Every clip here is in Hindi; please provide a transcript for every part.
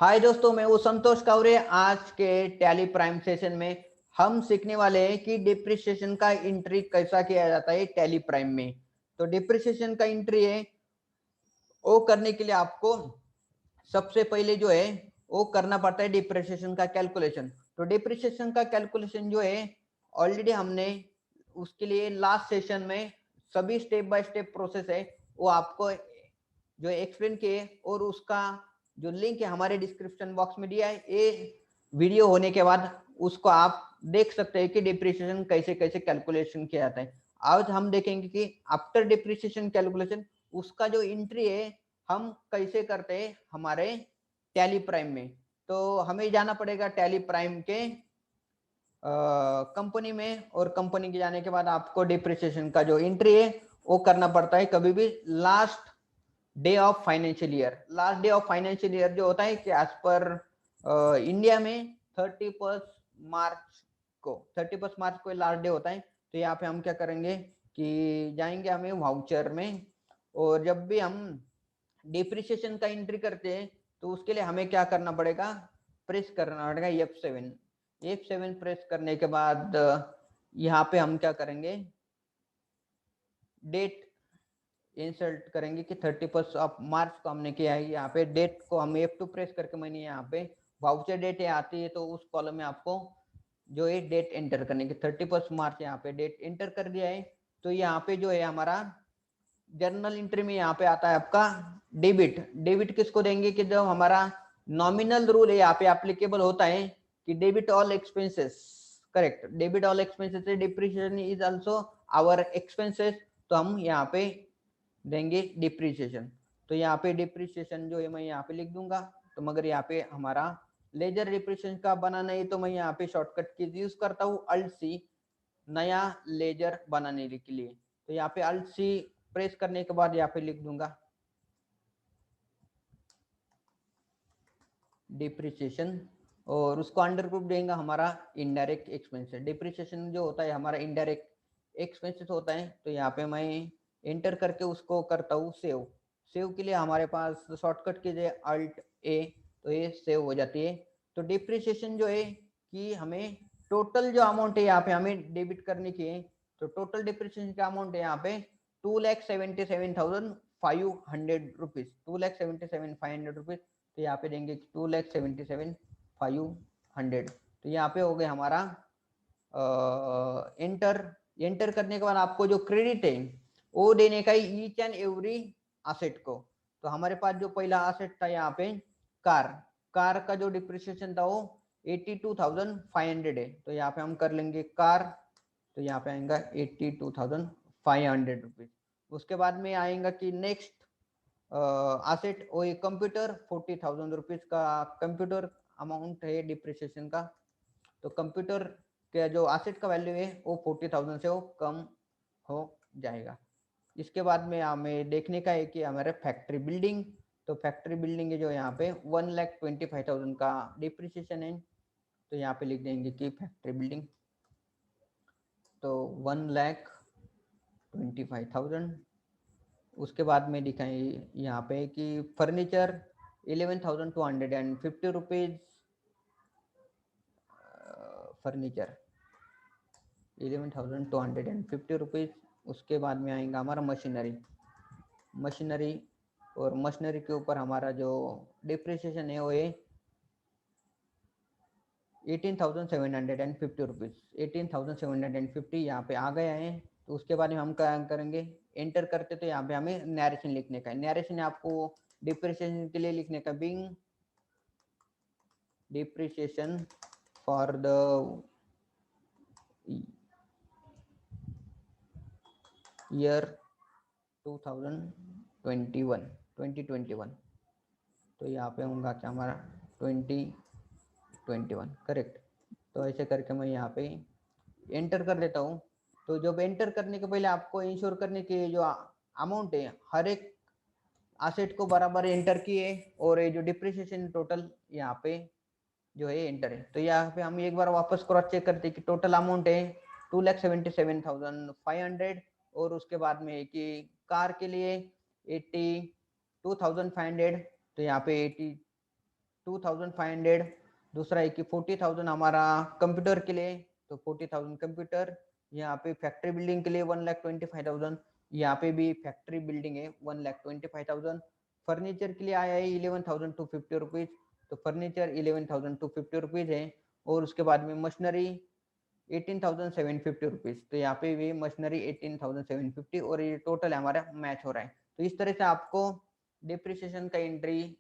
हाय दोस्तों, मैं वो संतोष कावरे। आज के टैली प्राइम सेशन में हम सीखने वाले हैं कि डिप्रिसिएशन का एंट्री कैसा किया जाता है टैली प्राइम में। तो डिप्रिसिएशन का एंट्री है वो करने के लिए आपको सबसे पहले जो है वो करना पड़ता है डिप्रिसिएशन का कैलकुलेशन। तो डिप्रिसिएशन का कैलकुलेशन जो है ऑलरेडी हमने उसके लिए लास्ट सेशन में सभी स्टेप बाय स्टेप प्रोसेस है वो आपको जो एक्सप्लेन किए, और उसका जो लिंक है हमारे डिस्क्रिप्शन बॉक्स में दिया है। ये वीडियो होने के बाद उसको आप देख सकते हैं कि डिप्रिसिएशन कैसे कैसे कैलकुलेशन किया जाता है। आज हम देखेंगे कि आफ्टर डिप्रिसिएशन कैलकुलेशन उसका जो एंट्री है हम कैसे करते हैं हमारे टैली प्राइम में। तो हमें जाना पड़ेगा टैली प्राइम के कंपनी में, और कंपनी के जाने के बाद आपको डिप्रिसिएशन का जो एंट्री है वो करना पड़ता है कभी भी last day of financial year. Last day of financial year जो होता है कि एज पर इंडिया में 31 मार्च को लास्ट डे होता है। तो यहाँ पे हम क्या करेंगे कि जाएंगे हमें वाउचर में, और जब भी हम डिप्रिसिएशन का एंट्री करते हैं तो उसके लिए हमें क्या करना पड़ेगा, प्रेस करना पड़ेगा F7 प्रेस करने के बाद यहाँ पे हम क्या करेंगे, डेट इंसर्ट करेंगे कि 31 ऑफ मार्च को हमने किया है। यहाँ पे डेट को हम F2 प्रेस करके मैंने यहाँ पे वाउचर डेट आती है, तो उस कॉलम में आपको जो है डेट एंटर करने की 31 मार्च यहाँ पे डेट एंटर कर दिया है। तो यहाँ पे जो है हमारा जर्नल एंट्री में यहाँ पे आता है आपका डेबिट किसको देंगे कि जब हमारा नॉमिनल रूल है यहाँ पे एप्लीकेबल होता है कि debit all expenses. Correct, debit all expenses से depreciation is also our expenses. तो हम यहाँ पे देंगे डिप्रिसिएशन। तो यहाँ पे डिप्रिसिएशन जो है मैं यहाँ पे लिख दूंगा। तो मगर यहाँ पे हमारा लेजर डिप्रिसिएशन का बनाना है तो मैं यहाँ पे शॉर्टकट की यूज करता हूँ अल्ट सी, नया लेजर बनाने के लिए। तो यहाँ पे अल्ट सी प्रेस करने के बाद यहाँ पे लिख दूंगा डिप्रिसिएशन, और उसको अंडर ग्रुप देंगे हमारा इनडायरेक्ट एक्सपेंसेस। डिप्रिसिएशन जो होता है हमारा इनडायरेक्ट एक्सपेंसेस होता है। तो यहाँ पे मैं एंटर करके उसको करता हूँ सेव के लिए हमारे पास शॉर्टकट कीजिए अल्ट ए, तो ये सेव हो जाती है। तो डिप्रिसिएशन जो है कि हमें टोटल जो अमाउंट है यहाँ पे हमें डेबिट करने की है। तो टोटल डिप्रिसिएशन का अमाउंट है यहाँ पे 2,77,500 रुपीज, 2,77,500 रुपीज। तो यहाँ पे देंगे 2,77,500। तो यहाँ पे हो गया हमारा एंटर करने के बाद आपको जो क्रेडिट है वो देने का ईच एंड एवरी असेट को। तो हमारे पास जो पहला असेट था यहाँ पे कार का जो डिप्रिसिएशन था वो 82,500 है। तो यहाँ पे हम कर लेंगे कार, तो यहाँ पे आएगा 82,500 रुपीज। उसके बाद में आएगा कि नेक्स्ट असेट वो कंप्यूटर 40,000 रुपीज का कंप्यूटर अमाउंट है डिप्रिसिएशन का। तो कंप्यूटर के जो असेट का वैल्यू है वो 40,000 से वो कम हो जाएगा। इसके बाद में हमें देखने का है कि हमारे फैक्ट्री बिल्डिंग, तो फैक्ट्री बिल्डिंग है जो यहाँ पे 1,25,000 का डिप्रिसिएशन है। तो यहाँ पे लिख देंगे कि फैक्ट्री बिल्डिंग, तो 1,25,000। उसके बाद में दिखाएं यहाँ पे कि फर्नीचर 11,250 रुपीज, फर्नीचर 11,250 रुपीज। उसके बाद में आएगा हमारा मशीनरी, और मशीनरी के ऊपर हमारा जो डिप्रिसिएशन है वो है 18,750 रुपीज, 18,750 यहाँ पे आ गया है। तो उसके बाद में हम क्या करेंगे, एंटर करते तो यहाँ पे हमें नरेशन लिखने का है। नरेशन आपको डिप्रिसिएशन के लिए लिखने का being depreciation for the year 2021। तो यहाँ पे होगा क्या हमारा 2021, करेक्ट। तो ऐसे करके मैं यहाँ पे एंटर कर देता हूँ। तो जब एंटर करने के पहले आपको इंश्योर करने की जो अमाउंट है हर एक असेट को बराबर एंटर किए, और ये जो डिप्रिसिएशन टोटल यहाँ पे जो है एंटर है। तो यहाँ पे हम एक बार वापस क्रॉस चेक करते हैं कि टोटल अमाउंट है 2,77,500, और उसके बाद में कि कार के लिए 82,500। तो यहाँ पे 2500, दूसरा है कि 40,000 हमारा कंप्यूटर के लिए, तो 40,000 कंप्यूटर। यहाँ पे फैक्ट्री बिल्डिंग के लिए 1,25,000, यहाँ पे भी फैक्ट्री बिल्डिंग है 1,25,000। फर्नीचर के लिए आया है 11,250 रुपीज, तो फर्नीचर 11,250 रुपीज है। और उसके बाद में मशीनरी 18,750 रुपीज, तो यहाँ पे भी मशीनरी 18,750, और ये टोटल हमारा मैच हो रहा है। तो इस तरह से आपको डिप्रिसिएशन का एंट्री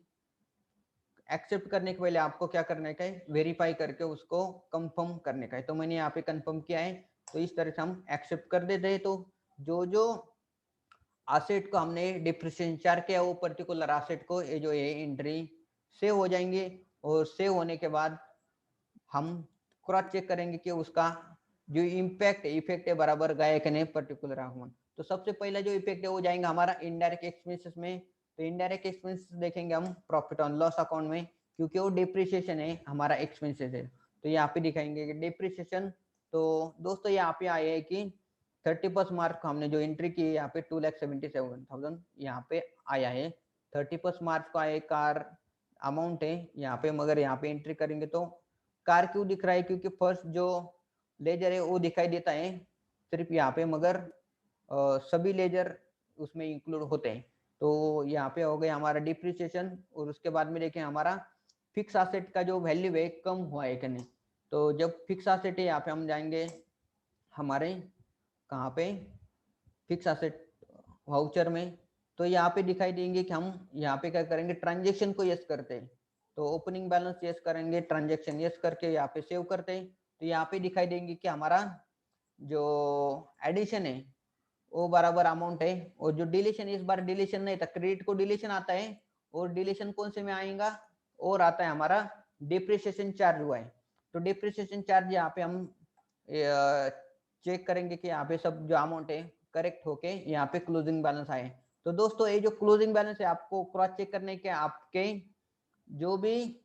एक्सेप्ट करने के पहले आपको क्या करने का है, वेरीफाई करके उसको कंफर्म करने का है। तो मैंने यहाँ पे कंफर्म किया है, तो इस तरह से हम एक्सेप्ट कर देते हैं। तो जो जो एसेट को हमने डिप्रिसिएशन चार्ज किया, वो पर्टिकुलर एसेट को ये जो ये एंट्री सेव हो जाएंगे, और सेव होने के बाद हम क्रॉस चेक करेंगे कि उसका जो इफेक्ट है बराबर गया कि नहीं पर्टिकुलर अमाउंट। तो सबसे पहला जो इफेक्ट है वो जाएगा हमारा इनडायरेक्ट एक्सपेंसेस में। तो इनडायरेक्ट एक्सपेंसेस देखेंगे हम प्रॉफिट ऑन लॉस अकाउंट में, क्योंकि वो डिप्रिसिएशन है हमारा एक्सपेंसेस है। तो यहाँ पे दिखाएंगे कि डिप्रिसिएशन। तो दोस्तों यहाँ पे आए है कि 31 मार्च को हमने जो एंट्री की है यहाँ पे 2,77,000 यहाँ पे आया है। 31 मार्च को आए कार अमाउंट है यहाँ पे, मगर यहाँ पे एंट्री करेंगे तो कार क्यों दिख रहा है, क्योंकि फर्स्ट जो लेजर है वो दिखाई देता है सिर्फ यहाँ पे, मगर सभी लेजर उसमें इंक्लूड होते हैं। तो यहाँ पे हो गया हमारा डिप्रिसिएशन, और उसके बाद में देखें हमारा फिक्स एसेट का जो वैल्यू है कम हुआ है कि नहीं। तो जब फिक्स एसेट है यहाँ पे हम जाएंगे हमारे कहाँ पे फिक्स एसेट वाउचर में, तो यहाँ पे दिखाई देंगे कि हम यहाँ पे क्या करेंगे, ट्रांजेक्शन को यस करते हैं। तो ओपनिंग बैलेंस यस करेंगे, ट्रांजेक्शन यस करके यहाँ पे सेव करते हैं। तो यहाँ पे दिखाई देंगे कि हमारा जो एडिशन है वो बराबर अमाउंट है, और जो डिलीशन इस बार डिलीशन नहीं था, क्रेडिट को डिलीशन आता है, और डिलीशन कौन से में आएगा, और आता है हमारा डिप्रिसिएशन चार्ज हुआ है। तो डिप्रिसिएशन चार्ज यहाँ पे हम चेक करेंगे कि यहाँ पे सब जो अमाउंट है करेक्ट होके यहाँ पे क्लोजिंग बैलेंस आए। तो दोस्तों ये जो क्लोजिंग बैलेंस है आपको क्रॉस चेक करने के, आपके जो भी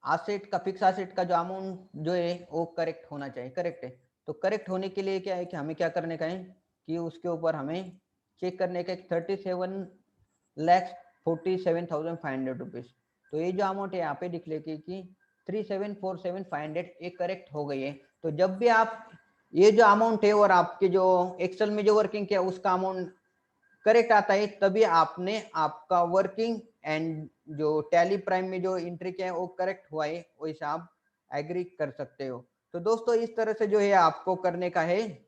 एसेट का फिक्स एसेट का जो अमाउंट जो है वो करेक्ट होना चाहिए, करेक्ट है। तो करेक्ट होने के लिए क्या है कि हमें क्या करने का है कि उसके ऊपर हमें चेक करने का 37,47,500 रुपीज। तो ये जो अमाउंट है यहाँ पे दिख लेगी कि 37,47,500 ये करेक्ट हो गई है। तो जब भी आप ये जो अमाउंट है और आपके जो एक्सेल में जो वर्किंग किया उसका अमाउंट करेक्ट आता है, तभी आपने आपका वर्किंग एंड जो टैली प्राइम में जो एंट्री किया है वो करेक्ट हुआ है, वैसे आप एग्री कर सकते हो। तो दोस्तों इस तरह से जो है आपको करने का है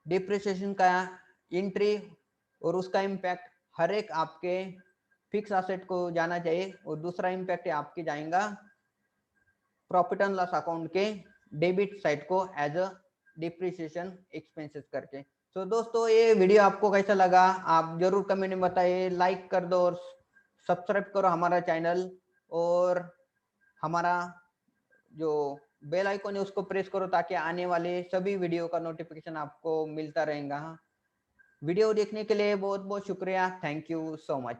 डिप्रिसिएशन का एंट्री, और उसका इम्पैक्ट हर एक आपके फिक्स एसेट को जाना चाहिए, और दूसरा इम्पैक्ट आपके जाएगा प्रॉफिट एंड लॉस अकाउंट के डेबिट साइड को एज अ डिप्रिसिएशन एक्सपेंसेस करके। तो दोस्तों ये वीडियो आपको कैसा लगा आप जरूर कमेंट में बताइए, लाइक कर दो और सब्सक्राइब करो हमारा चैनल, और हमारा जो बेल आइकन है उसको प्रेस करो ताकि आने वाले सभी वीडियो का नोटिफिकेशन आपको मिलता रहेगा। वीडियो देखने के लिए बहुत बहुत शुक्रिया, थैंक यू सो मच।